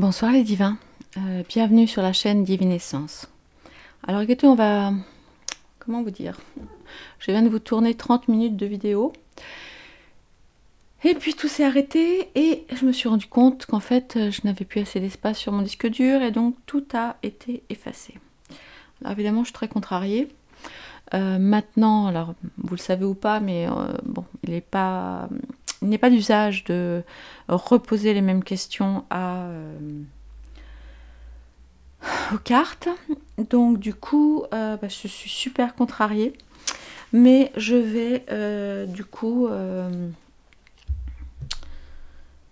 Bonsoir les divins, bienvenue sur la chaîne Divinescence. Alors écoutez, on va... Comment vous dire? Je viens de vous tourner 30 minutes de vidéo. Et puis tout s'est arrêté et je me suis rendu compte qu'en fait je n'avais plus assez d'espace sur mon disque dur et donc tout a été effacé. Alors évidemment je suis très contrariée. Maintenant, alors vous le savez ou pas, mais bon, il n'est pas d'usage de reposer les mêmes questions aux cartes. Donc du coup, je suis super contrariée. Mais je vais du coup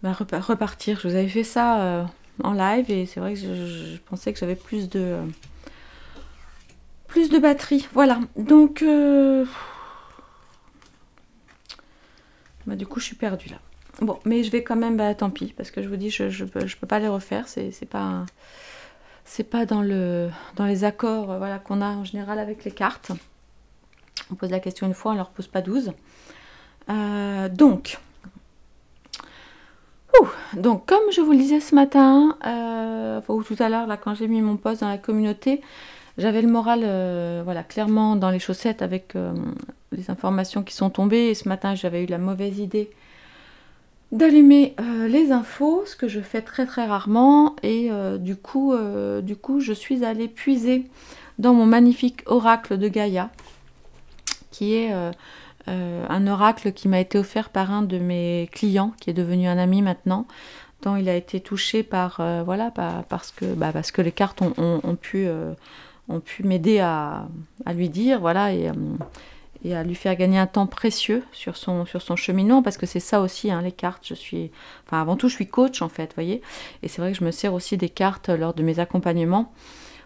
repartir. Je vous avais fait ça en live et c'est vrai que je pensais que j'avais plus de batterie. Voilà. Donc du coup je suis perdue là. Bon, mais je vais quand même, tant pis, parce que je vous dis, je peux pas les refaire. C'est pas dans les accords voilà, qu'on a en général avec les cartes. On pose la question une fois, on ne leur pose pas 12. Donc, comme je vous le disais ce matin, ou tout à l'heure, là, quand j'ai mis mon post dans la communauté, j'avais le moral voilà, clairement dans les chaussettes avec les informations qui sont tombées. Et ce matin, j'avais eu la mauvaise idée d'allumer les infos, ce que je fais très très rarement. Et du coup, je suis allée puiser dans mon magnifique oracle de Gaïa, qui est un oracle qui m'a été offert par un de mes clients, qui est devenu un ami maintenant, tant il a été touché par voilà, parce que les cartes ont pu m'aider à lui dire, voilà, et à lui faire gagner un temps précieux sur son cheminement, parce que c'est ça aussi, hein, les cartes. Avant tout, je suis coach en fait, voyez, et c'est vrai que je me sers aussi des cartes lors de mes accompagnements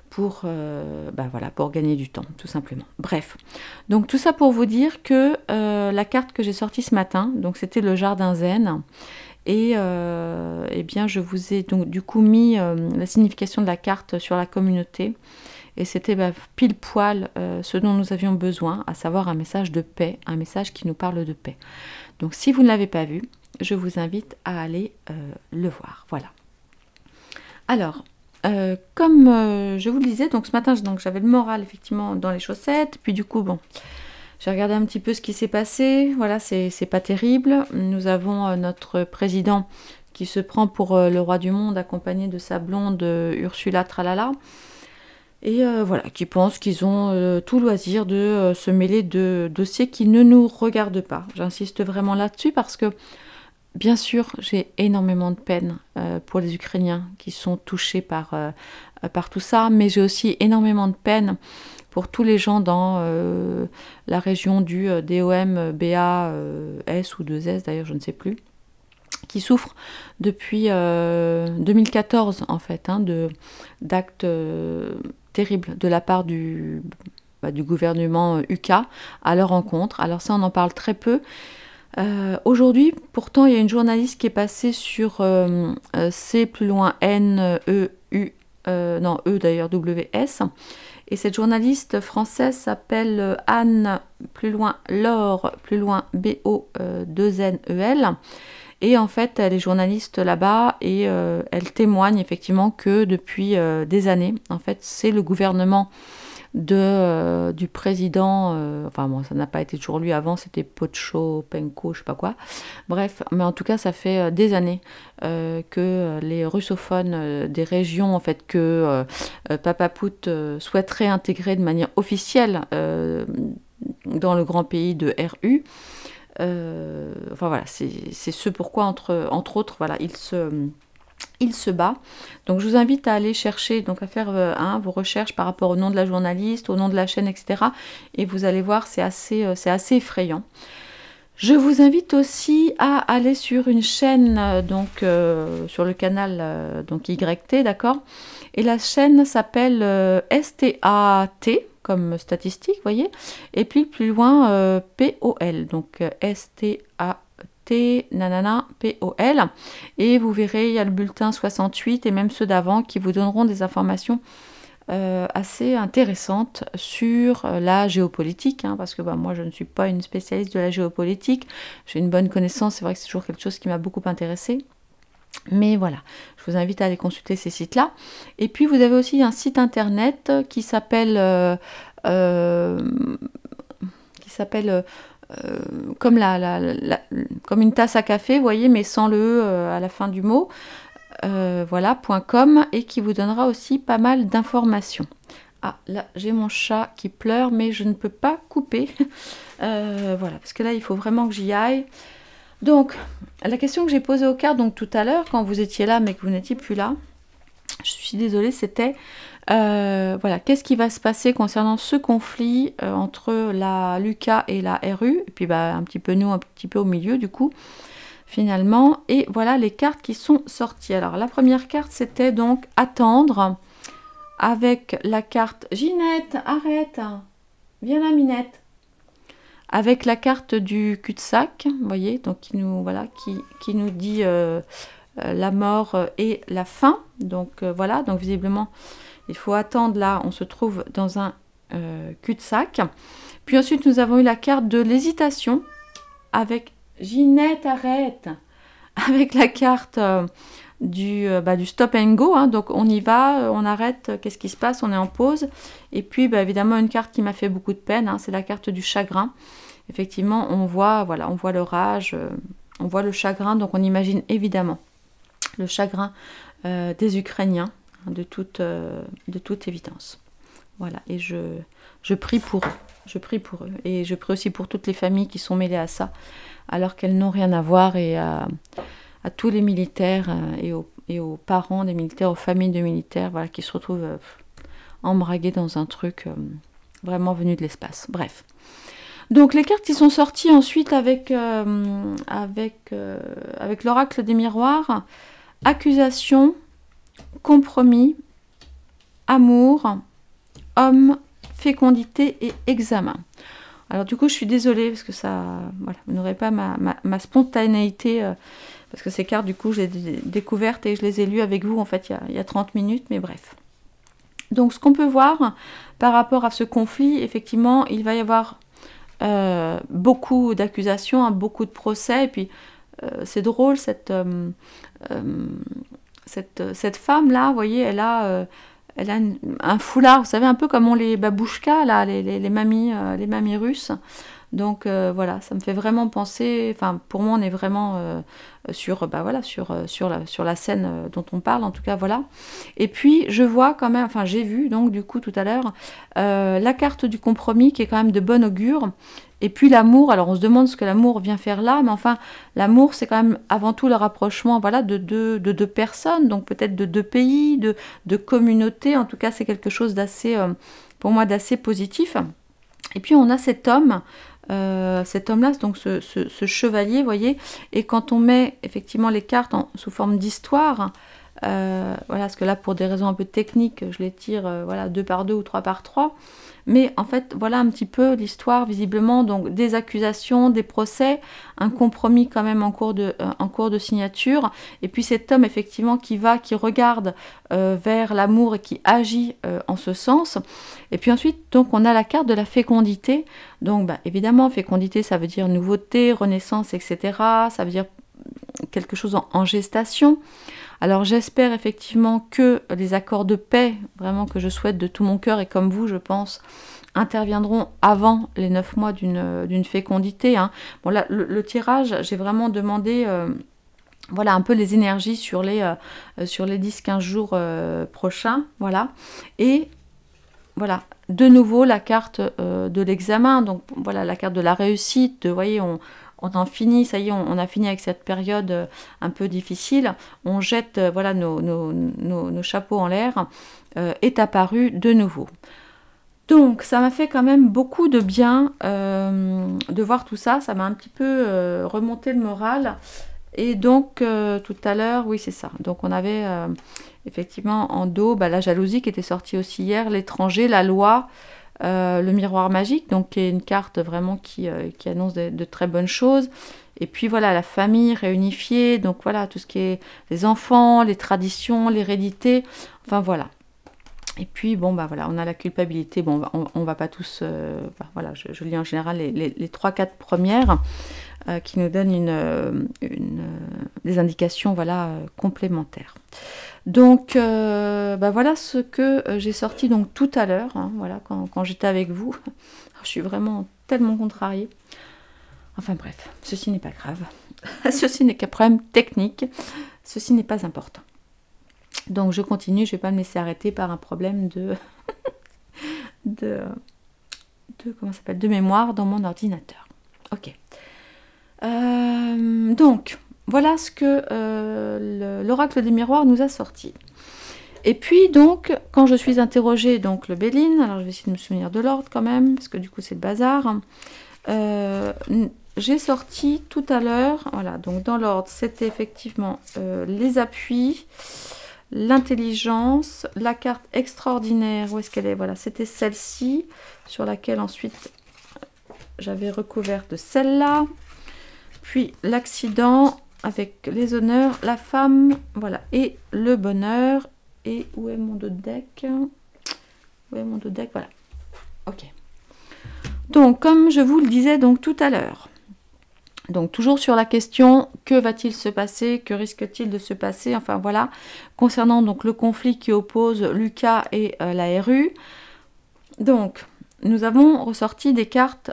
pour, voilà, pour gagner du temps, tout simplement. Bref, donc tout ça pour vous dire que la carte que j'ai sortie ce matin, donc c'était le jardin zen, et eh bien je vous ai donc du coup mis la signification de la carte sur la communauté, et c'était pile poil ce dont nous avions besoin, à savoir un message de paix, un message qui nous parle de paix. Donc si vous ne l'avez pas vu, je vous invite à aller le voir. Voilà. Alors, comme je vous le disais, donc ce matin, j'avais le moral effectivement dans les chaussettes. Puis du coup, bon, j'ai regardé un petit peu ce qui s'est passé. Voilà, c'est pas terrible. Nous avons notre président qui se prend pour le roi du monde, accompagné de sa blonde Ursula Tralala. Et voilà, qui pensent qu'ils ont tout loisir de se mêler de dossiers qui ne nous regardent pas. J'insiste vraiment là-dessus parce que bien sûr, j'ai énormément de peine pour les Ukrainiens qui sont touchés par tout ça, mais j'ai aussi énormément de peine pour tous les gens dans la région du DOM, BA, S ou 2S, d'ailleurs, je ne sais plus, qui souffrent depuis 2014, en fait, hein, d'actes terribles de la part du gouvernement UK à leur encontre. Alors ça, on en parle très peu. Aujourd'hui, pourtant, il y a une journaliste qui est passée sur C plus loin N E U non E d'ailleurs W S, et cette journaliste française s'appelle Anne plus loin Laure plus loin B O 2 N E L, et en fait elle est journaliste là-bas et elle témoigne effectivement que depuis des années, en fait, c'est le gouvernement du président, enfin bon, ça n'a pas été toujours lui avant, c'était Pochopenko, je sais pas quoi, bref, mais en tout cas ça fait des années que les russophones des régions, en fait, que Papapout souhaiterait intégrer de manière officielle dans le grand pays de RU. Enfin voilà, c'est ce pourquoi entre autres, voilà, il se bat. Donc je vous invite à aller chercher, donc à faire vos recherches par rapport au nom de la journaliste, au nom de la chaîne, etc. Et vous allez voir, c'est assez effrayant. Je vous invite aussi à aller sur une chaîne, sur le canal donc YT, d'accord. Et la chaîne s'appelle STAT, comme statistique, vous voyez. Et puis plus loin, POL, donc STAT. Nanana POL, et vous verrez, il y a le bulletin 68 et même ceux d'avant qui vous donneront des informations assez intéressantes sur la géopolitique, hein, parce que moi je ne suis pas une spécialiste de la géopolitique, j'ai une bonne connaissance, c'est vrai que c'est toujours quelque chose qui m'a beaucoup intéressée. Mais voilà, je vous invite à aller consulter ces sites-là. Et puis vous avez aussi un site internet qui s'appelle comme, comme une tasse à café, vous voyez, mais sans le E à la fin du mot. Voilà, .com, et qui vous donnera aussi pas mal d'informations. Ah, là, j'ai mon chat qui pleure, mais je ne peux pas couper. Voilà, parce que là, il faut vraiment que j'y aille. Donc, la question que j'ai posée aux cartes donc, tout à l'heure, quand vous étiez là, mais que vous n'étiez plus là, je suis désolée, c'était, voilà, qu'est-ce qui va se passer concernant ce conflit entre la Lucas et la RU, et puis bah, un petit peu nous, un petit peu au milieu, du coup, finalement. Et voilà les cartes qui sont sorties. Alors, la première carte, c'était donc attendre, avec la carte Ginette, arrête, viens là, Minette. Avec la carte du cul-de-sac, vous voyez, donc qui nous, voilà, qui nous dit la mort et la fin. Donc voilà, donc visiblement, il faut attendre. Là, on se trouve dans un cul-de-sac. Puis ensuite, nous avons eu la carte de l'hésitation avec Ginette, arrête. Avec la carte du stop and go, hein, donc on y va, on arrête, qu'est-ce qui se passe, on est en pause. Et puis bah, évidemment une carte qui m'a fait beaucoup de peine, hein, c'est la carte du chagrin. Effectivement, on voit, voilà, on voit le rage, on voit le chagrin, donc on imagine évidemment le chagrin des Ukrainiens, hein, de toute évidence. Voilà, et je prie pour eux, je prie pour eux, et je prie aussi pour toutes les familles qui sont mêlées à ça, alors qu'elles n'ont rien à voir, et à tous les militaires et aux parents des militaires, aux familles de militaires, voilà, qui se retrouvent embragués dans un truc vraiment venu de l'espace. Bref. Donc les cartes qui sont sorties ensuite avec l'oracle des miroirs, accusation, compromis, amour, homme, fécondité et examen. Alors du coup je suis désolée parce que ça, voilà, vous n'aurez pas ma spontanéité, parce que ces cartes du coup je les ai découvertes et je les ai lues avec vous en fait il y a 30 minutes, mais bref. Donc ce qu'on peut voir par rapport à ce conflit, effectivement il va y avoir beaucoup d'accusations, hein, beaucoup de procès, et puis c'est drôle, cette femme là, vous voyez, elle a un foulard, vous savez, un peu comme ont les babouchkas là, les mamies russes. Donc voilà, ça me fait vraiment penser, enfin pour moi on est vraiment sur la scène dont on parle, en tout cas voilà. Et puis je vois quand même, enfin j'ai vu donc du coup tout à l'heure la carte du compromis qui est quand même de bon augure. Et puis l'amour, alors on se demande ce que l'amour vient faire là, mais enfin l'amour c'est quand même avant tout le rapprochement, voilà, de deux personnes, donc peut-être de deux pays, de communautés, en tout cas c'est quelque chose d'assez, pour moi d'assez positif. Et puis on a cet homme-là, donc ce chevalier, vous voyez, et quand on met effectivement les cartes sous forme d'histoire, voilà, parce que là pour des raisons un peu techniques, je les tire voilà, 2 par 2 ou 3 par 3, mais en fait voilà un petit peu l'histoire visiblement, donc des accusations, des procès, un compromis quand même en cours de signature, et puis cet homme effectivement qui regarde vers l'amour et qui agit en ce sens. Et puis ensuite donc on a la carte de la fécondité, donc bah, évidemment fécondité ça veut dire nouveauté, renaissance, etc., ça veut dire quelque chose en gestation. Alors j'espère effectivement que les accords de paix, vraiment que je souhaite de tout mon cœur, et comme vous je pense, interviendront avant les 9 mois d'une fécondité, hein. Bon là le tirage, j'ai vraiment demandé voilà un peu les énergies sur les 10-15 jours prochains, voilà. Et voilà, de nouveau la carte de l'examen, donc voilà la carte de la réussite, vous voyez, on en finit, ça y est, on a fini avec cette période un peu difficile, on jette voilà nos chapeaux en l'air, est apparu de nouveau. Donc ça m'a fait quand même beaucoup de bien de voir tout ça, ça m'a un petit peu remonté le moral. Et donc tout à l'heure, oui c'est ça, donc on avait effectivement en dos la jalousie qui était sortie aussi hier, l'étranger, la loi, le miroir magique, donc qui est une carte vraiment qui annonce de très bonnes choses. Et puis voilà, la famille réunifiée, donc voilà, tout ce qui est les enfants, les traditions, l'hérédité, enfin voilà. Et puis bon bah voilà, on a la culpabilité, bon on va pas tous, voilà, je lis en général les 3-4 premières. qui nous donne des indications voilà, complémentaires. Donc, voilà ce que j'ai sorti donc tout à l'heure, hein, voilà, quand j'étais avec vous. Je suis vraiment tellement contrariée. Enfin bref, ceci n'est pas grave. Ceci n'est qu'un problème technique. Ceci n'est pas important. Donc je continue, je ne vais pas me laisser arrêter par un problème de mémoire dans mon ordinateur. Ok. Donc, voilà ce que l'oracle des miroirs nous a sorti. Et puis donc, quand je suis interrogée donc le Béline, alors je vais essayer de me souvenir de l'ordre quand même, parce que du coup c'est le bazar. J'ai sorti tout à l'heure, voilà, donc dans l'ordre, c'était effectivement les appuis, l'intelligence, la carte extraordinaire, où est-ce qu'elle est? Voilà, c'était celle-ci, sur laquelle ensuite j'avais recouvert de celle-là. Puis l'accident avec les honneurs, la femme, voilà, et le bonheur. Et où est mon dos de deck? Où est mon dos de deck? Voilà. Ok. Donc, comme je vous le disais donc tout à l'heure, donc toujours sur la question, que va-t-il se passer? Que risque-t-il de se passer? Enfin voilà, concernant donc le conflit qui oppose Lucas et la RU. Donc, nous avons ressorti des cartes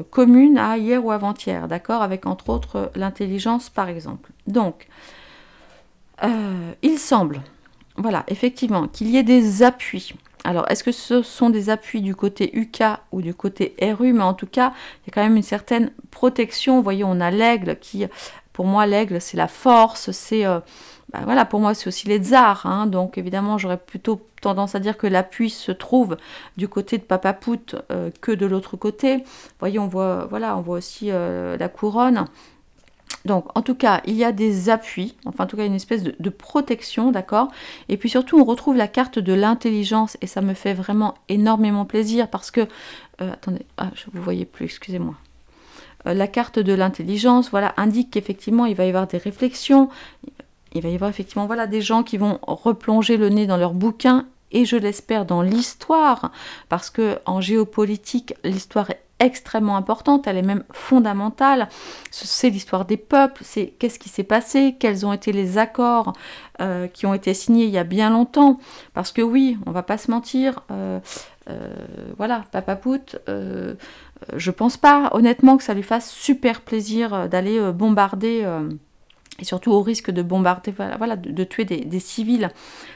communes à hier ou avant-hier, d'accord? Avec entre autres l'intelligence par exemple. Donc, il semble, voilà, effectivement, qu'il y ait des appuis. Alors, est-ce que ce sont des appuis du côté UK ou du côté RU? Mais en tout cas, il y a quand même une certaine protection. Vous voyez, on a l'aigle qui, pour moi, l'aigle, c'est la force, c'est... voilà, pour moi, c'est aussi les tsars. Hein, donc, évidemment, j'aurais plutôt tendance à dire que l'appui se trouve du côté de Papa Pout que de l'autre côté. Vous voyez, on voit, voilà, on voit aussi la couronne. Donc, en tout cas, il y a des appuis, enfin, en tout cas, une espèce de protection, d'accord? Et puis surtout, on retrouve la carte de l'intelligence, et ça me fait vraiment énormément plaisir, parce que... attendez, je ne vous voyais plus, excusez-moi. La carte de l'intelligence, voilà, indique qu'effectivement, il va y avoir des réflexions, il va y avoir effectivement, voilà, des gens qui vont replonger le nez dans leurs bouquins, et je l'espère dans l'histoire, parce que en géopolitique, l'histoire est extrêmement importante, elle est même fondamentale. C'est l'histoire des peuples, c'est qu'est-ce qui s'est passé, quels ont été les accords qui ont été signés il y a bien longtemps. Parce que oui, on va pas se mentir, voilà, Papa Pout, je pense pas honnêtement que ça lui fasse super plaisir d'aller bombarder, et surtout au risque de bombarder, voilà, de tuer des civils,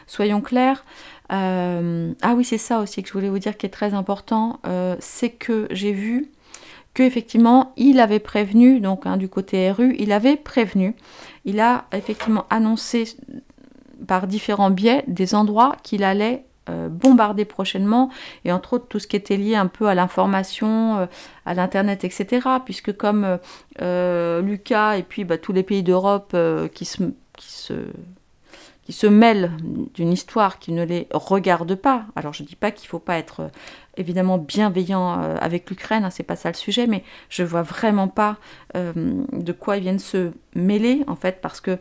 soyons clairs. Ah oui, c'est ça aussi que je voulais vous dire qui est très important, c'est que j'ai vu qu'effectivement il avait prévenu, donc hein, du côté RU, il avait prévenu, il a effectivement annoncé par différents biais des endroits qu'il allait bombarder prochainement, et entre autres tout ce qui était lié un peu à l'information, à l'internet, etc. Puisque comme Lucas et puis tous les pays d'Europe qui se mêlent d'une histoire qui ne les regarde pas. Alors je ne dis pas qu'il ne faut pas être évidemment bienveillant avec l'Ukraine, hein, c'est pas ça le sujet, mais je ne vois vraiment pas de quoi ils viennent se mêler, en fait, parce que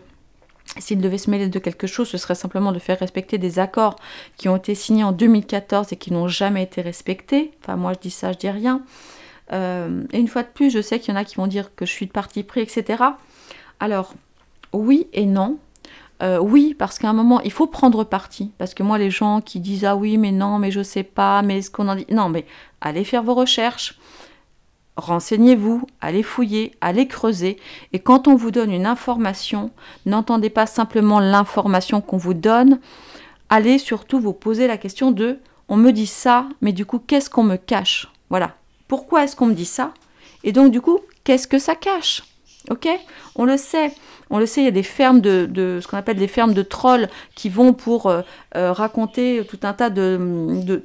s'ils devaient se mêler de quelque chose, ce serait simplement de faire respecter des accords qui ont été signés en 2014 et qui n'ont jamais été respectés. Enfin, moi je dis ça, je dis rien. Et une fois de plus, je sais qu'il y en a qui vont dire que je suis de parti pris, etc. Alors, oui et non. Oui, parce qu'à un moment, il faut prendre parti. Parce que moi, les gens qui disent « Ah oui, mais non, mais je sais pas, mais ce qu'on en dit... » Non, mais allez faire vos recherches, renseignez-vous, allez fouiller, allez creuser. Et quand on vous donne une information, n'entendez pas simplement l'information qu'on vous donne. Allez surtout vous poser la question de « On me dit ça, mais du coup, qu'est-ce qu'on me cache ?» Voilà. Pourquoi est-ce qu'on me dit ça? Et donc, du coup, qu'est-ce que ça cache? Ok, on le sait, il y a des fermes ce qu'on appelle des fermes de trolls qui vont pour raconter tout un tas de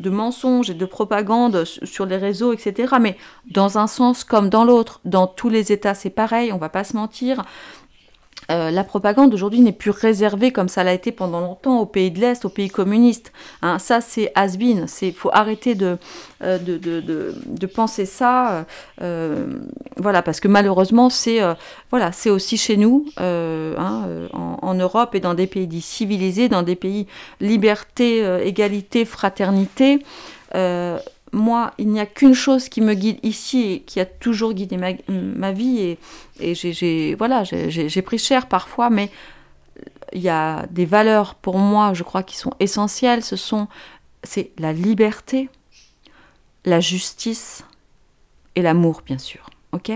mensonges et de propagande sur les réseaux, etc. Mais dans un sens comme dans l'autre, dans tous les États, c'est pareil, on va pas se mentir. La propagande aujourd'hui n'est plus réservée comme ça l'a été pendant longtemps aux pays de l'Est, aux pays communistes. Hein, ça, c'est has-been. Il faut arrêter de penser ça. Voilà, parce que malheureusement, c'est aussi chez nous, en Europe et dans des pays dits civilisés, dans des pays liberté, égalité, fraternité. moi, il n'y a qu'une chose qui me guide ici et qui a toujours guidé ma vie. Et j'ai pris cher parfois, mais il y a des valeurs pour moi, je crois, qui sont essentielles. C'est la liberté, la justice et l'amour, bien sûr. Ok ?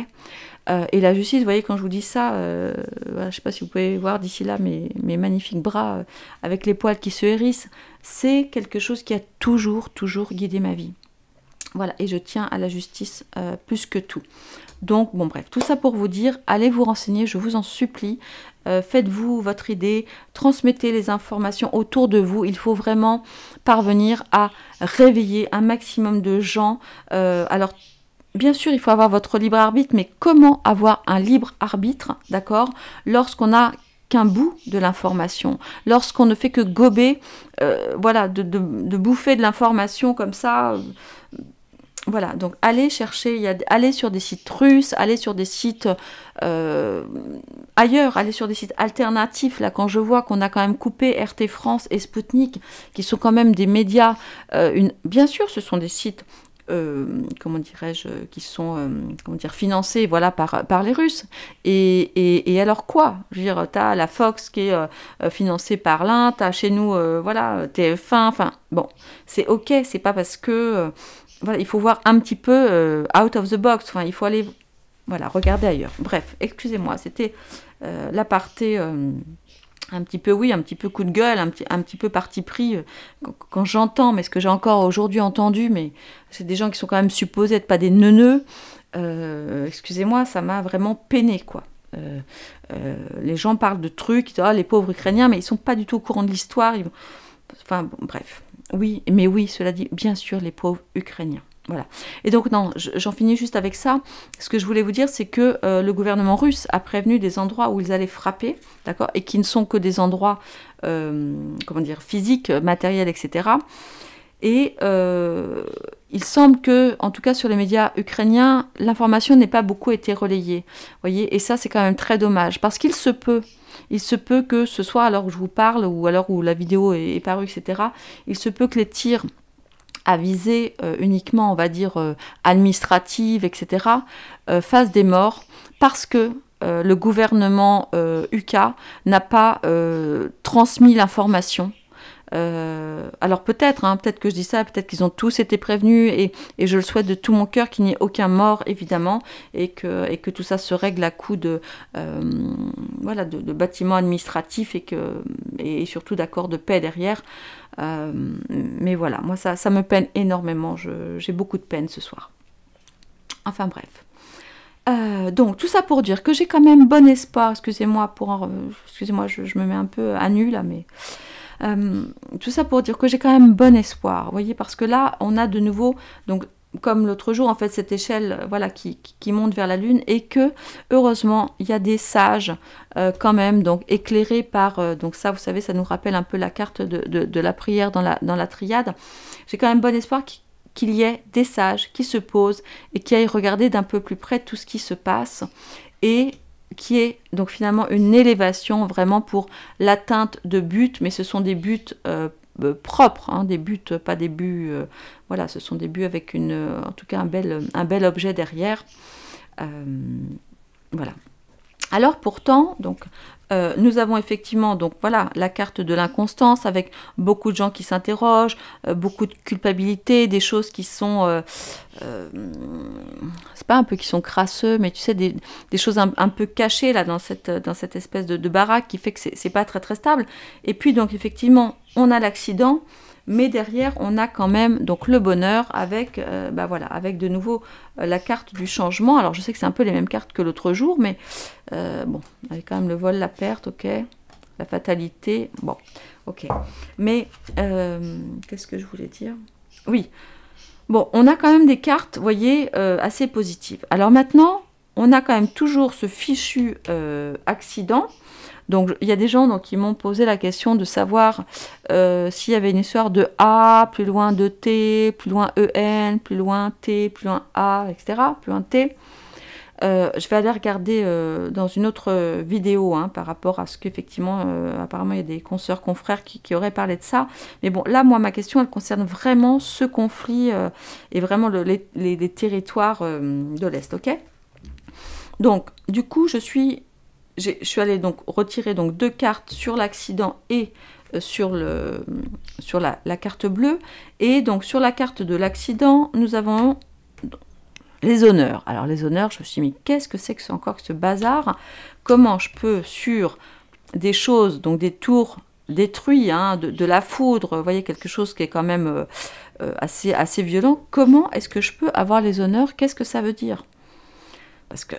Et la justice, vous voyez, quand je vous dis ça, je ne sais pas si vous pouvez voir d'ici là mes magnifiques bras avec les poils qui se hérissent, c'est quelque chose qui a toujours guidé ma vie. Voilà, et je tiens à la justice plus que tout. Donc, bon bref, tout ça pour vous dire, allez vous renseigner, je vous en supplie, faites-vous votre idée, transmettez les informations autour de vous, il faut vraiment parvenir à réveiller un maximum de gens. Alors, bien sûr, il faut avoir votre libre arbitre, mais comment avoir un libre arbitre, d'accord, lorsqu'on a qu'un bout de l'information, lorsqu'on ne fait que gober, voilà, de bouffer de l'information comme ça. Voilà, donc allez chercher, allez sur des sites russes, allez sur des sites ailleurs, allez sur des sites alternatifs. Là, quand je vois qu'on a quand même coupé RT France et Sputnik, qui sont quand même des médias, bien sûr, ce sont des sites, comment dirais-je, qui sont financés, voilà, par les Russes. Et alors quoi? Je veux dire, t'as la Fox qui est financée par l'un, t'as chez nous, voilà, TF1, enfin, bon, c'est ok, c'est pas parce que... voilà, il faut voir un petit peu out of the box, enfin, il faut aller, voilà, regarder ailleurs. Bref, excusez-moi, c'était l'aparté un petit peu, oui, un petit peu coup de gueule, un petit peu parti pris quand j'entends, mais ce que j'ai encore aujourd'hui entendu, mais c'est des gens qui sont quand même supposés être pas des neuneux, excusez-moi, ça m'a vraiment peiné, quoi. Les gens parlent de trucs, les pauvres Ukrainiens, mais ils sont pas du tout au courant de l'histoire, enfin, bon, bref. Oui, mais oui, cela dit, bien sûr, les pauvres Ukrainiens. Voilà. Et donc, non, j'en finis juste avec ça. Ce que je voulais vous dire, c'est que le gouvernement russe a prévenu des endroits où ils allaient frapper, d'accord, et qui ne sont que des endroits, comment dire, physiques, matériels, etc. Et il semble que, en tout cas sur les médias ukrainiens, l'information n'ait pas beaucoup été relayée. Voyez, et ça, c'est quand même très dommage, parce qu'il se peut que ce soit, alors que je vous parle, ou alors où la vidéo est parue, etc., il se peut que les tirs à visée uniquement, on va dire, administrative, etc., fassent des morts, parce que le gouvernement UK n'a pas transmis l'information. Alors peut-être que je dis ça, peut-être qu'ils ont tous été prévenus, et je le souhaite de tout mon cœur qu'il n'y ait aucun mort, évidemment, et que tout ça se règle à coup de bâtiments administratifs et surtout d'accords de paix derrière. Mais voilà, moi ça me peine énormément, j'ai beaucoup de peine ce soir. Enfin bref. Donc tout ça pour dire que j'ai quand même bon espoir, excusez-moi, je me mets un peu à nu là, mais... tout ça pour dire que j'ai quand même bon espoir, vous voyez, parce que là, on a de nouveau, donc comme l'autre jour, en fait, cette échelle, voilà, qui monte vers la Lune, et que, heureusement, il y a des sages, quand même, donc éclairés par, donc ça, vous savez, ça nous rappelle un peu la carte de la prière dans la triade. J'ai quand même bon espoir qu'il y ait des sages qui se posent et qui aillent regarder d'un peu plus près tout ce qui se passe, et qui est donc finalement une élévation vraiment pour l'atteinte de buts, mais ce sont des buts propres, hein, des buts, pas des buts, voilà, ce sont des buts avec en tout cas un bel objet derrière. Voilà. Alors pourtant, donc, nous avons effectivement donc voilà la carte de l'inconstance avec beaucoup de gens qui s'interrogent, beaucoup de culpabilité, des choses qui sont c'est pas un peu qui sont crasseux, mais tu sais des choses un peu cachées là dans cette espèce de baraque qui fait que c'est pas très très stable. Et puis donc effectivement on a l'accident, mais derrière on a quand même donc le bonheur avec avec de nouveau la carte du changement. Alors je sais que c'est un peu les mêmes cartes que l'autre jour, mais bon, avec quand même le vol, la perte, ok, la fatalité, bon, ok. Mais qu'est-ce que je voulais dire? Oui, bon, on a quand même des cartes, vous voyez, assez positives. Alors maintenant, on a quand même toujours ce fichu accident. Donc, il y a des gens qui m'ont posé la question de savoir s'il y avait une histoire de A, plus loin de T, plus loin EN, plus loin T, plus loin A, etc., plus loin T. Je vais aller regarder dans une autre vidéo hein, par rapport à ce qu'effectivement, apparemment, il y a des consoeurs, confrères qui auraient parlé de ça. Mais bon, là, moi, ma question, elle concerne vraiment ce conflit et vraiment les territoires de l'Est, ok? Donc, du coup, je suis allée donc retirer donc 2 cartes sur l'accident et sur la carte bleue. Et donc, sur la carte de l'accident, nous avons les honneurs. Alors, les honneurs, je me suis dit, mais qu'est-ce que c'est encore que ce bazar? Comment je peux, sur des choses, donc des tours détruits, hein, de la foudre, vous voyez, quelque chose qui est quand même assez violent, comment est-ce que je peux avoir les honneurs? Qu'est-ce que ça veut dire? Parce que,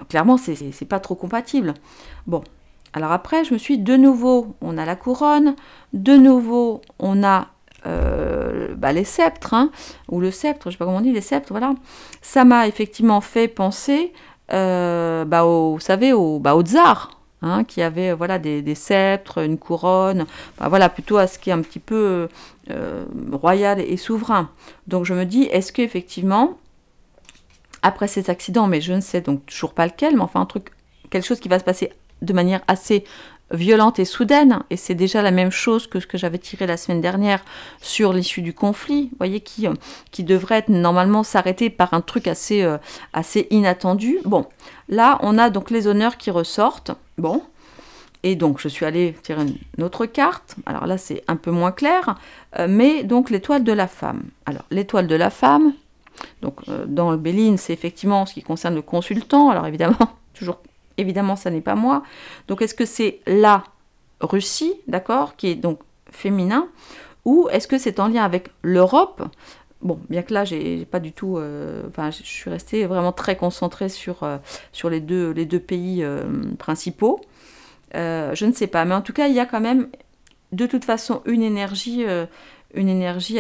clairement, c'est pas trop compatible. Bon, alors après, je me suis dit, de nouveau, on a la couronne, de nouveau, on a les sceptres, hein, ou le sceptre, je sais pas comment on dit, les sceptres, voilà. Ça m'a effectivement fait penser, vous savez, au tsar, hein, qui avait voilà, des sceptres, une couronne, voilà, plutôt à ce qui est un petit peu royal et souverain. Donc je me dis, est-ce qu'effectivement, après cet accident, mais je ne sais donc toujours pas lequel, mais enfin quelque chose qui va se passer de manière assez violente et soudaine, et c'est déjà la même chose que ce que j'avais tiré la semaine dernière sur l'issue du conflit, vous voyez, qui devrait normalement s'arrêter par un truc assez inattendu. Bon, là, on a donc les honneurs qui ressortent, bon, et donc je suis allée tirer une autre carte, alors là c'est un peu moins clair, mais donc l'étoile de la femme. Alors, l'étoile de la femme, donc dans le Béline, c'est effectivement ce qui concerne le consultant, alors évidemment, ça n'est pas moi. Donc, est-ce que c'est la Russie, d'accord, qui est donc féminin, ou est-ce que c'est en lien avec l'Europe? Bon, bien que là, j'ai pas du tout... je suis restée vraiment très concentrée sur les deux pays principaux. Je ne sais pas, mais en tout cas, il y a quand même, de toute façon, une énergie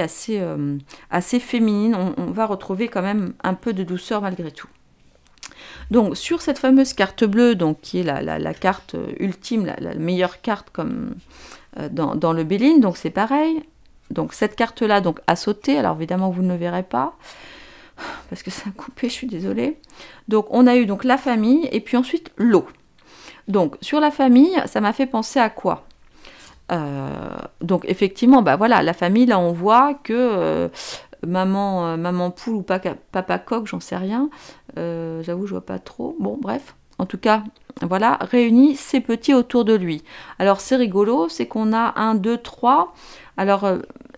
assez féminine. On va retrouver quand même un peu de douceur malgré tout. Donc, sur cette fameuse carte bleue, donc, qui est la carte ultime, la meilleure carte comme dans le Béline, donc c'est pareil. Donc, cette carte-là donc, a sauté. Alors, évidemment, vous ne le verrez pas, parce que ça a coupé, je suis désolée. Donc, on a eu donc, la famille, et puis ensuite, l'eau. Donc, sur la famille, ça m'a fait penser à quoi? Donc, effectivement, voilà, la famille, là, on voit que... maman poule ou papa coq, j'en sais rien. J'avoue, je vois pas trop. Bon, bref. En tout cas, voilà, réunit ses petits autour de lui. Alors, c'est rigolo, c'est qu'on a 1, 2, 3. Alors,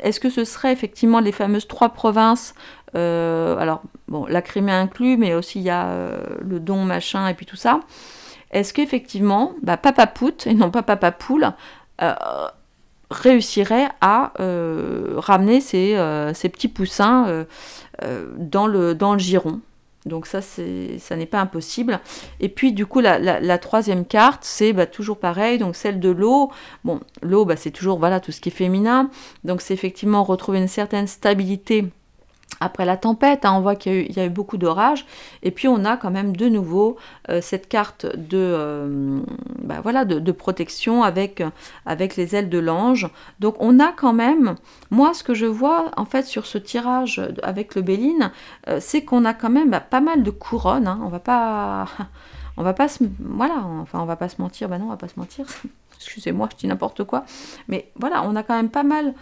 est-ce que ce serait effectivement les fameuses 3 provinces? Alors, bon, la Crimée inclus, mais aussi il y a le Don, machin, et puis tout ça. Est-ce qu'effectivement, papa Pout, et non pas papa poule, réussirait à ramener ces petits poussins dans le giron? Donc ça n'est pas impossible. Et puis du coup la troisième carte, c'est toujours pareil, donc celle de l'eau. Bon, l'eau, c'est toujours voilà tout ce qui est féminin, donc c'est effectivement retrouver une certaine stabilité après la tempête, hein. On voit qu'il y a eu beaucoup d'orages, et puis on a quand même de nouveau cette carte de protection avec les ailes de l'ange. Donc on a quand même, moi ce que je vois en fait sur ce tirage avec le Béline, c'est qu'on a quand même pas mal de couronnes, hein. On va pas se mentir, non, on va pas se mentir. Excusez-moi, je dis n'importe quoi. Mais voilà, on a quand même pas mal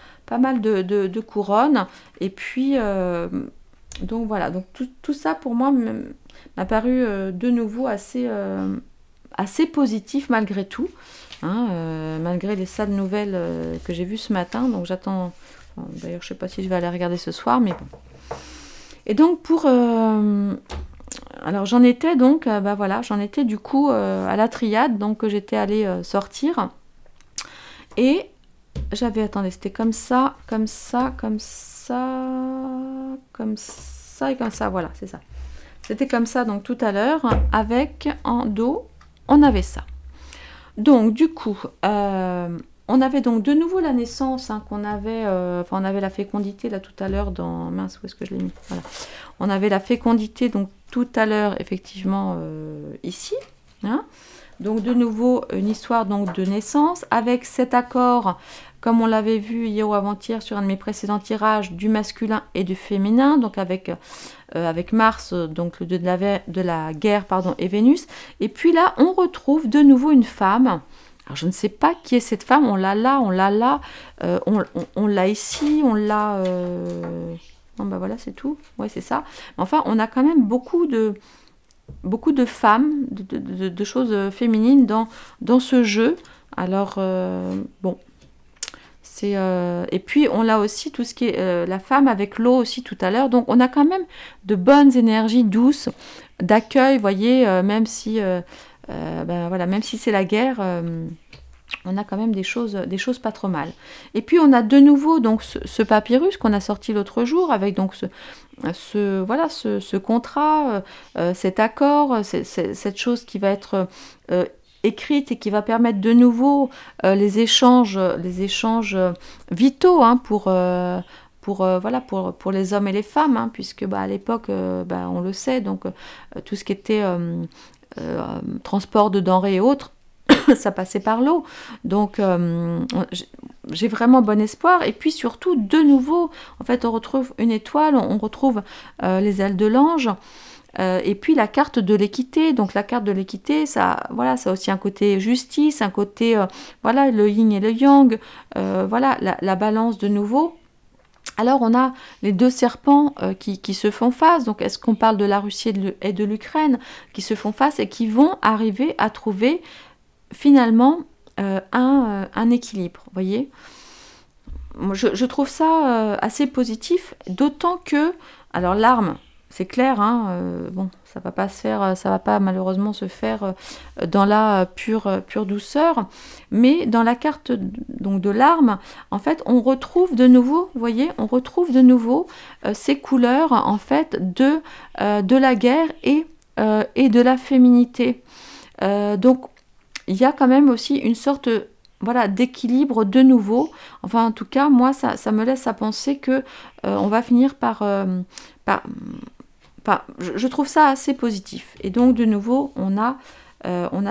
de couronnes. Et puis, donc voilà. Donc tout ça, pour moi, m'a paru de nouveau assez positif malgré tout. Hein, malgré les sales nouvelles que j'ai vues ce matin. Donc j'attends... D'ailleurs, je sais pas si je vais aller regarder ce soir, mais bon. Et donc, pour... alors j'en étais donc, j'en étais du coup à la triade, donc que j'étais allée sortir. Et j'avais, attendez, c'était comme ça, et comme ça, voilà, c'est ça. C'était comme ça donc tout à l'heure, avec en dos, on avait ça. Donc du coup, on avait donc de nouveau la naissance, hein, qu'on avait, on avait la fécondité là tout à l'heure dans, mince, où est-ce que je l'ai mis? Voilà. On avait la fécondité donc tout à l'heure effectivement ici, hein, Donc de nouveau, une histoire donc de naissance, avec cet accord, comme on l'avait vu hier ou avant-hier sur un de mes précédents tirages, du masculin et du féminin, donc avec Mars, donc le dieu de la guerre, pardon, et Vénus. Et puis là, on retrouve de nouveau une femme. Alors je ne sais pas qui est cette femme, on l'a là, on l'a là, on l'a ici, on l'a... Bon bah voilà, c'est tout, ouais c'est ça. Enfin, on a quand même beaucoup de femmes, de choses féminines dans ce jeu. Alors, bon, c'est... et puis, on a aussi tout ce qui est la femme avec l'eau aussi tout à l'heure. Donc, on a quand même de bonnes énergies douces, d'accueil, vous voyez, même si, ben, voilà, même si c'est la guerre... on a quand même des choses pas trop mal. Et puis on a de nouveau donc ce papyrus qu'on a sorti l'autre jour avec donc ce contrat, cet accord, cette chose qui va être écrite et qui va permettre de nouveau les échanges vitaux, hein, pour les hommes et les femmes, hein, puisque à l'époque, on le sait, donc tout ce qui était transport de denrées et autres, ça passait par l'eau. Donc j'ai vraiment bon espoir. Et puis surtout, de nouveau, en fait, on retrouve une étoile, on retrouve les ailes de l'ange, et puis la carte de l'équité. Donc la carte de l'équité, ça a aussi un côté justice, un côté le yin et le yang, la balance de nouveau. Alors on a les deux serpents qui se font face. Donc est-ce qu'on parle de la Russie et de l'Ukraine qui se font face et qui vont arriver à trouver finalement un équilibre, vous voyez. Je trouve ça assez positif, d'autant que, alors l'arme, c'est clair, hein, bon, ça va pas malheureusement se faire dans la pure douceur, mais dans la carte donc de l'arme, en fait, on retrouve de nouveau, vous voyez, ces couleurs en fait de la guerre et de la féminité. Donc il y a quand même aussi une sorte d'équilibre de nouveau. Enfin, en tout cas, moi, ça me laisse à penser que on va finir par... je trouve ça assez positif. Et donc, de nouveau, on a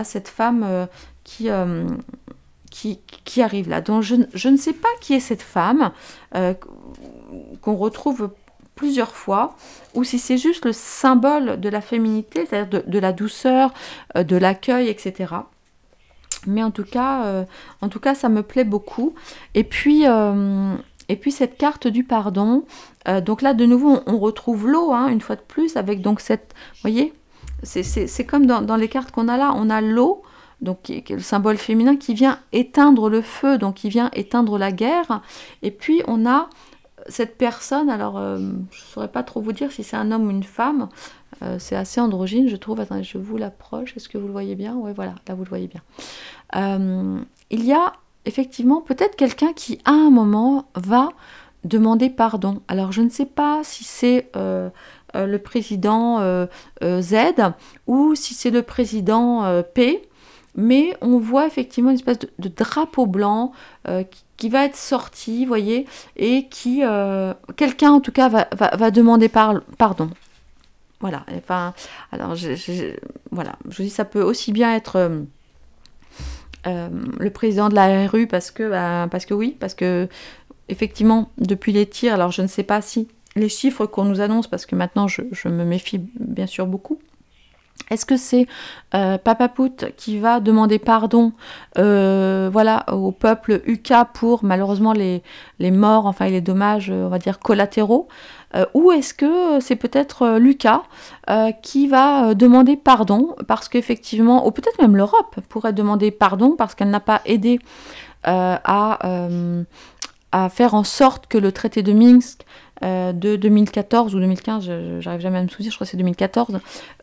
cette femme qui arrive là. Donc, je ne sais pas qui est cette femme qu'on retrouve plusieurs fois, ou si c'est juste le symbole de la féminité, c'est-à-dire de la douceur, de l'accueil, etc. Mais en tout cas, ça me plaît beaucoup. Et puis cette carte du pardon. Donc là, de nouveau, on retrouve l'eau, hein, une fois de plus, avec donc cette... Vous voyez, c'est comme dans les cartes qu'on a là. On a l'eau, donc qui est le symbole féminin, qui vient éteindre le feu, donc qui vient éteindre la guerre. Et puis, on a cette personne, alors je ne saurais pas trop vous dire si c'est un homme ou une femme. C'est assez androgyne, je trouve. Attendez, je vous l'approche. Est-ce que vous le voyez bien? Oui, voilà, là vous le voyez bien. Il y a effectivement peut-être quelqu'un qui, à un moment, va demander pardon. Alors, je ne sais pas si c'est le président Z ou si c'est le président P, mais on voit effectivement une espèce de drapeau blanc qui va être sorti, vous voyez, et qui... quelqu'un, en tout cas, va demander pardon. Voilà, enfin, alors, voilà, je vous dis, ça peut aussi bien être le président de la RU, parce que oui, parce que, effectivement, depuis les tirs, alors je ne sais pas si les chiffres qu'on nous annonce, parce que maintenant, je me méfie bien sûr beaucoup. Est-ce que c'est Papa Pout qui va demander pardon au peuple Uka pour malheureusement les morts, enfin les dommages, on va dire, collatéraux, ou est-ce que c'est peut-être Lucas qui va demander pardon parce qu'effectivement, ou peut-être même l'Europe pourrait demander pardon parce qu'elle n'a pas aidé à faire en sorte que le traité de Minsk de 2014 ou 2015, j'arrive jamais à me souvenir, je crois que c'est 2014,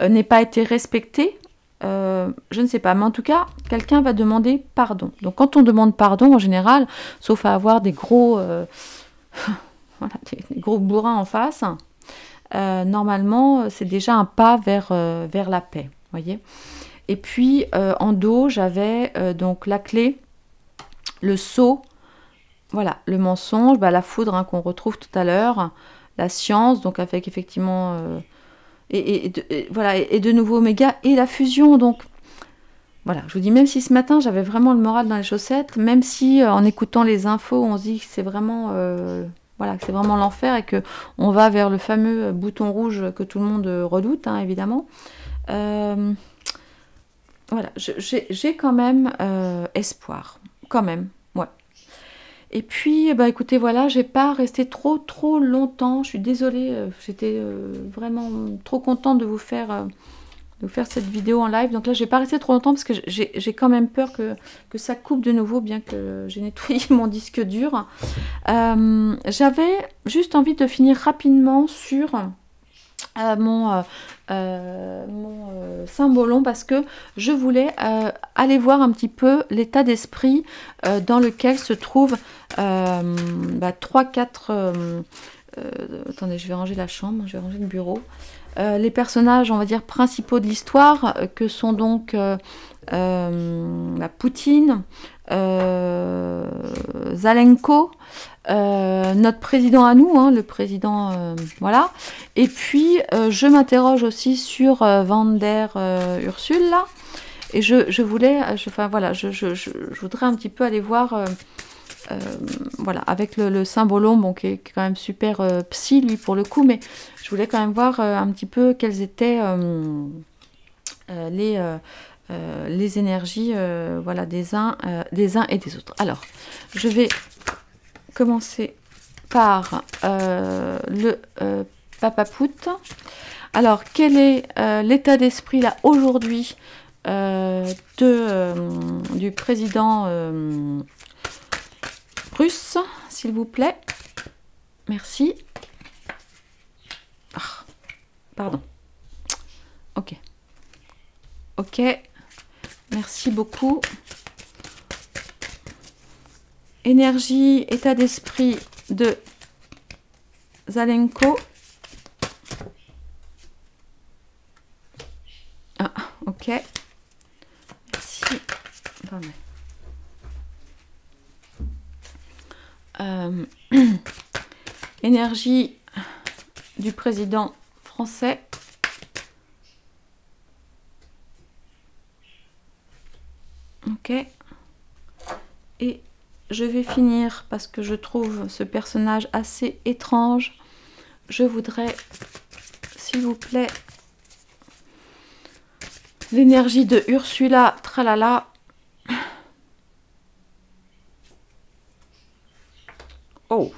n'ait pas été respecté. Je ne sais pas, mais en tout cas, quelqu'un va demander pardon. Donc quand on demande pardon, en général, sauf à avoir des gros, des gros bourrins en face, normalement, c'est déjà un pas vers la paix, voyez. Et puis, en dos, j'avais donc la clé, le sceau, voilà, le mensonge, la foudre, hein, qu'on retrouve tout à l'heure, la science, donc avec effectivement... et de nouveau Oméga, et la fusion, donc... Vous voilà, je vous dis, même si ce matin, j'avais vraiment le moral dans les chaussettes, même si en écoutant les infos, on se dit que c'est vraiment... voilà, que c'est vraiment l'enfer et que on va vers le fameux bouton rouge que tout le monde redoute, hein, évidemment. Voilà, j'ai quand même espoir, quand même, ouais. Et puis, bah écoutez, voilà, j'ai pas resté trop longtemps. Je suis désolée, j'étais vraiment trop contente de vous faire cette vidéo en live. Donc là, j'ai pas resté trop longtemps parce que j'ai quand même peur que ça coupe de nouveau, bien que j'ai nettoyé mon disque dur. J'avais juste envie de finir rapidement sur mon symbolon parce que je voulais aller voir un petit peu l'état d'esprit dans lequel se trouve 3-4 attendez, je vais ranger la chambre, je vais ranger le bureau, les personnages, on va dire, principaux de l'histoire que sont donc Poutine, Zalenko, notre président à nous, hein, le président, voilà. Et puis, je m'interroge aussi sur Van der Ursule, là. Et je voulais, enfin voilà, je voudrais un petit peu aller voir, voilà, avec le symbolon, bon, qui est quand même super psy, lui, pour le coup, mais je voulais quand même voir un petit peu quelles étaient les énergies, voilà, des uns et des autres. Alors, je vais commencer par le Papa Pout. Alors, quel est l'état d'esprit là aujourd'hui du président russe, s'il vous plaît? Merci. Ah, pardon. Ok. Ok. Merci beaucoup. Énergie, état d'esprit de Zalenko. Ah, ok. Merci. Pardon. Énergie du président français. Ok. Et je vais finir parce que je trouve ce personnage assez étrange. Je voudrais, s'il vous plaît, l'énergie de Ursula Tralala. Oh.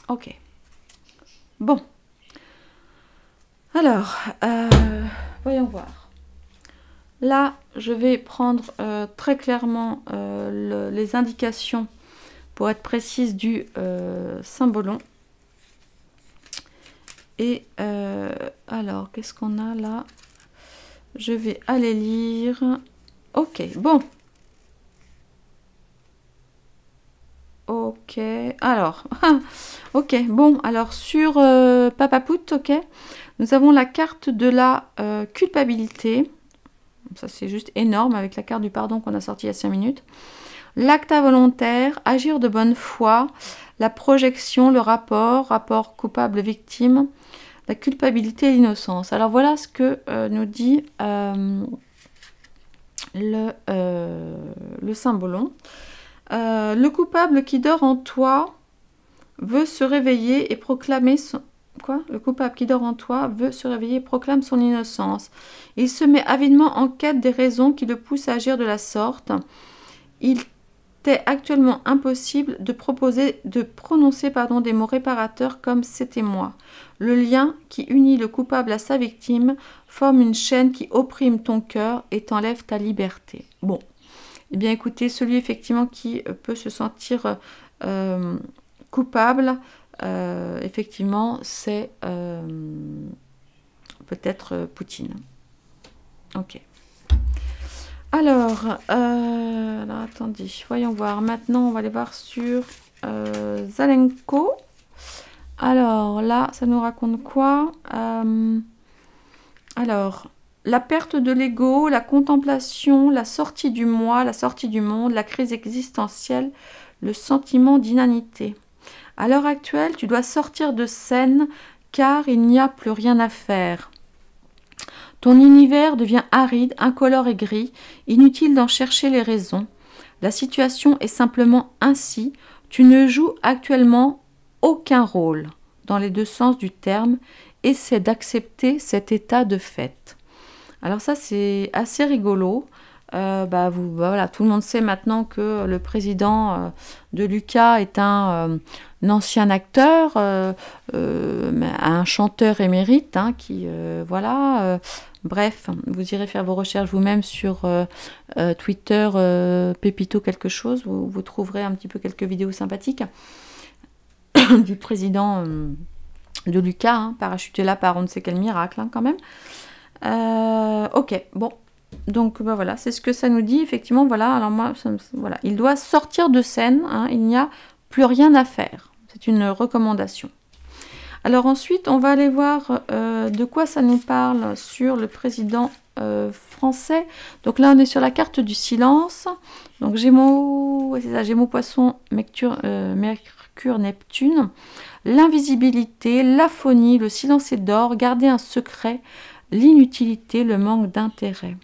Ok. Bon. Alors, voyons voir. Là, je vais prendre très clairement les indications, pour être précise, du symbolon. Et alors, qu'est-ce qu'on a là? Je vais aller lire. Ok, bon. Ok, alors, ok, bon, alors sur Papa Pout, ok, nous avons la carte de la culpabilité. Ça, c'est juste énorme avec la carte du pardon qu'on a sorti il y a 5 minutes. L'acte involontaire, agir de bonne foi, la projection, le rapport coupable-victime, la culpabilité et l'innocence. Alors voilà ce que nous dit le symbolon. Le coupable qui dort en toi veut se réveiller et proclamer son... Quoi? Le coupable qui dort en toi veut se réveiller et proclame son innocence. Il se met avidement en quête des raisons qui le poussent à agir de la sorte. Il t'est actuellement impossible de prononcer des mots réparateurs comme « c'était moi ». Le lien qui unit le coupable à sa victime forme une chaîne qui opprime ton cœur et t'enlève ta liberté. Bon, eh bien écoutez, celui effectivement qui peut se sentir coupable, effectivement, c'est peut-être Poutine. Ok. Alors, attendez, voyons voir. Maintenant, on va aller voir sur Zalenko. Alors, là, ça nous raconte quoi? Alors, la perte de l'ego, la contemplation, la sortie du moi, la sortie du monde, la crise existentielle, le sentiment d'inanité. À l'heure actuelle, tu dois sortir de scène car il n'y a plus rien à faire. Ton univers devient aride, incolore et gris, inutile d'en chercher les raisons. La situation est simplement ainsi, tu ne joues actuellement aucun rôle, dans les deux sens du terme, essaie d'accepter cet état de fait. Alors ça, c'est assez rigolo. Voilà, tout le monde sait maintenant que le président de Lucas est un ancien acteur, un chanteur émérite, hein, bref, vous irez faire vos recherches vous-même sur Twitter, Pépito quelque chose, vous trouverez un petit peu quelques vidéos sympathiques du président de Lucas, hein, parachuté là par on ne sait quel miracle, hein, quand même. Ok, bon. Donc voilà, c'est ce que ça nous dit, effectivement, voilà, alors moi, voilà, il doit sortir de scène, hein, il n'y a plus rien à faire, c'est une recommandation. Alors ensuite, on va aller voir de quoi ça nous parle sur le président français. Donc là, on est sur la carte du silence, donc Gémeaux, ouais, c'est ça, Gémeaux, Poisson, Mercure, Neptune, l'invisibilité, l'aphonie, le silence et d'or, garder un secret, l'inutilité, le manque d'intérêt.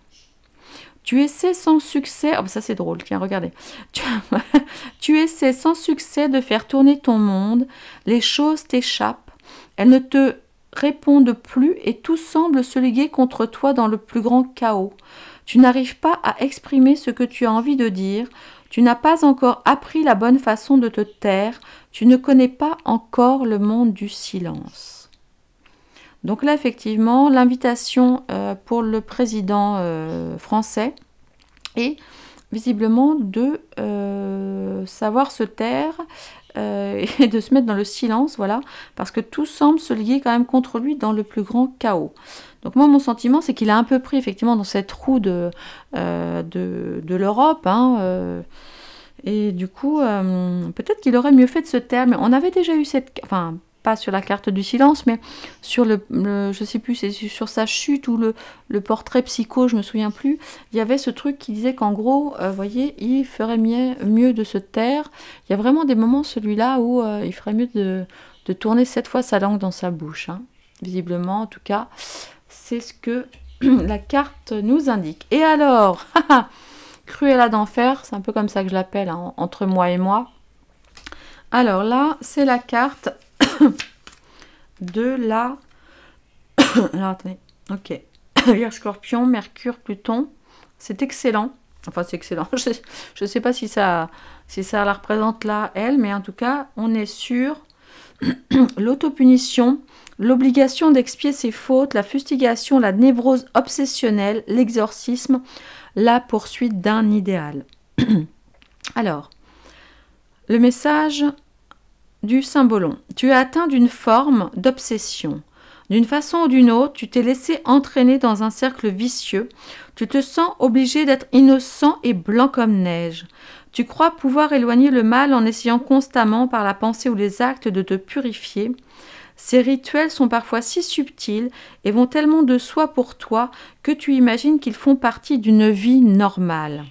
Tu essaies sans succès, oh, ça c'est drôle, tiens, regardez. Tu essaies sans succès de faire tourner ton monde, les choses t'échappent, elles ne te répondent plus et tout semble se liguer contre toi dans le plus grand chaos. Tu n'arrives pas à exprimer ce que tu as envie de dire, tu n'as pas encore appris la bonne façon de te taire, tu ne connais pas encore le monde du silence. Donc là, effectivement, l'invitation pour le président français est visiblement de savoir se taire et de se mettre dans le silence, voilà, parce que tout semble se lier quand même contre lui dans le plus grand chaos. Donc moi, mon sentiment, c'est qu'il a un peu pris effectivement dans cette roue de l'Europe, hein, et du coup, peut-être qu'il aurait mieux fait de se taire, mais on avait déjà eu cette... Enfin, pas sur la carte du silence, mais sur je sais plus, c'est sur sa chute ou le portrait psycho, je me souviens plus, il y avait ce truc qui disait qu'en gros, vous voyez, il ferait mieux de se taire. Il y a vraiment des moments, celui-là, où il ferait mieux de tourner 7 fois sa langue dans sa bouche, hein. Visiblement, en tout cas, c'est ce que la carte nous indique. Et alors, Cruella d'enfer, c'est un peu comme ça que je l'appelle, hein, entre moi et moi. Alors là, c'est la carte de la... Alors, attendez. Ok. Vierge, Scorpion, Mercure, Pluton. C'est excellent. Enfin, c'est excellent. Je ne sais pas si ça la représente là, elle, mais en tout cas, on est sur l'autopunition, l'obligation d'expier ses fautes, la fustigation, la névrose obsessionnelle, l'exorcisme, la poursuite d'un idéal. Alors, le message du symbolon. Tu es atteint d'une forme d'obsession. D'une façon ou d'une autre, tu t'es laissé entraîner dans un cercle vicieux. Tu te sens obligé d'être innocent et blanc comme neige. Tu crois pouvoir éloigner le mal en essayant constamment par la pensée ou les actes de te purifier. Ces rituels sont parfois si subtils et vont tellement de soi pour toi que tu imagines qu'ils font partie d'une vie normale.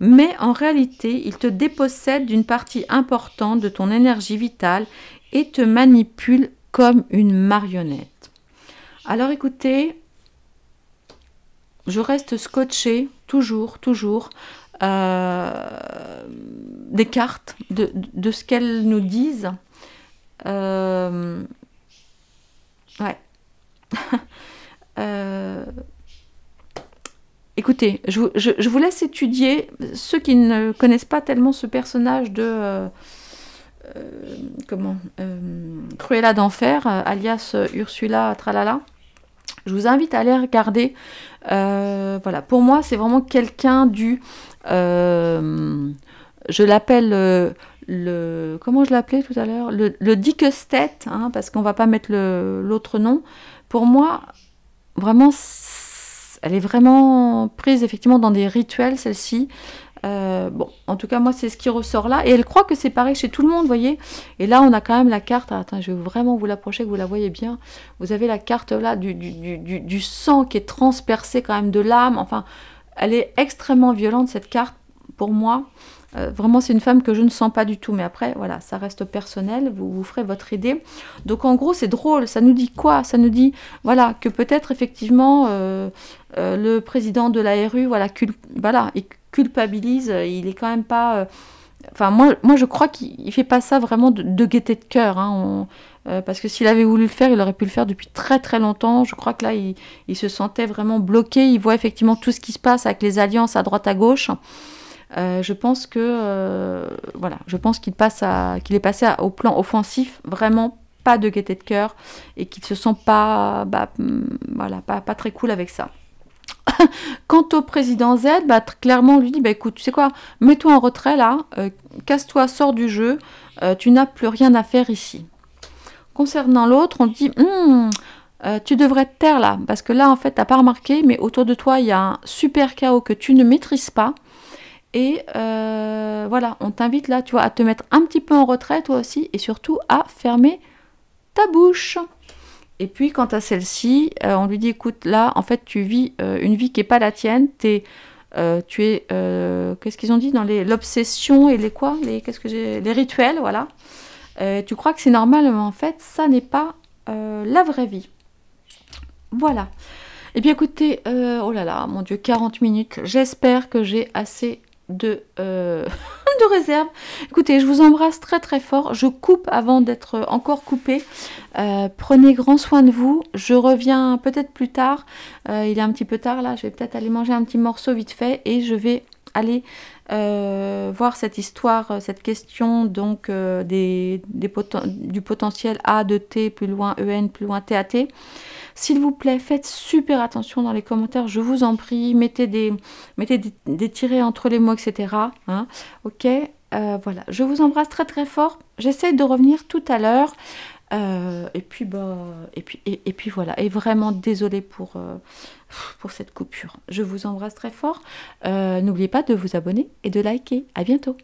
Mais en réalité, ils te dépossèdent d'une partie importante de ton énergie vitale et te manipulent comme une marionnette. Alors écoutez, je reste scotchée, toujours, des cartes, de ce qu'elles nous disent. Ouais. Écoutez, je vous laisse étudier, ceux qui ne connaissent pas tellement ce personnage de Cruella d'enfer, alias Ursula Tralala. Je vous invite à aller regarder. Voilà, pour moi, c'est vraiment quelqu'un du... je l'appelle comment je l'appelais tout à l'heure, le Dickestet, hein, parce qu'on ne va pas mettre l'autre nom. Pour moi, vraiment... Elle est vraiment prise effectivement dans des rituels, celle-ci. Bon, en tout cas, moi, c'est ce qui ressort là. Et elle croit que c'est pareil chez tout le monde, vous voyez. Et là, on a quand même la carte. Attends, je vais vraiment vous l'approcher, que vous la voyez bien. Vous avez la carte là du sang qui est transpercé quand même de l'âme. Enfin, elle est extrêmement violente, cette carte, pour moi. Vraiment, c'est une femme que je ne sens pas du tout. Mais après, voilà, ça reste personnel. Vous ferez votre idée. Donc, en gros, c'est drôle. Ça nous dit quoi? Ça nous dit, voilà, que peut-être, effectivement, le président de l'ARU, voilà, il culpabilise. Il est quand même pas... Enfin, moi, je crois qu'il fait pas ça vraiment de gaieté de cœur. Hein. Parce que s'il avait voulu le faire, il aurait pu le faire depuis très très longtemps. Je crois que là, il se sentait vraiment bloqué. Il voit effectivement tout ce qui se passe avec les alliances à droite à gauche. Je pense que voilà, je pense qu'il est passé au plan offensif, vraiment pas de gaieté de cœur, et qu'il se sent voilà, pas très cool avec ça. Quant au président Z, clairement, on lui dit, écoute, tu sais quoi, mets-toi en retrait là, casse-toi, sors du jeu, tu n'as plus rien à faire ici. Concernant l'autre, on dit, tu devrais te taire là, parce que là, en fait, t'as pas remarqué, mais autour de toi, il y a un super chaos que tu ne maîtrises pas, et voilà, on t'invite là, tu vois, à te mettre un petit peu en retrait, toi aussi, et surtout à fermer ta bouche. Et puis, quant à celle-ci, on lui dit, écoute, là, en fait, tu vis une vie qui n'est pas la tienne. Tu es, qu'est-ce qu'ils ont dit dans l'obsession et les rituels, voilà. Tu crois que c'est normal, mais en fait, ça n'est pas la vraie vie. Voilà. Eh bien, écoutez, oh là là, mon Dieu, 40 minutes. J'espère que j'ai assez de réserve. Écoutez, je vous embrasse très très fort. Je coupe avant d'être encore coupée. Prenez grand soin de vous. Je reviens peut-être plus tard. Il est un petit peu tard là. Je vais peut-être aller manger un petit morceau vite fait et je vais aller voir cette histoire, cette question donc du potentiel A de T plus loin EN plus loin TAT. S'il vous plaît, faites super attention dans les commentaires, je vous en prie, mettez des tirets entre les mots, etc. Hein, ok, voilà, je vous embrasse très très fort. J'essaie de revenir tout à l'heure. Et puis voilà. Et vraiment désolée pour cette coupure. Je vous embrasse très fort. N'oubliez pas de vous abonner et de liker. À bientôt.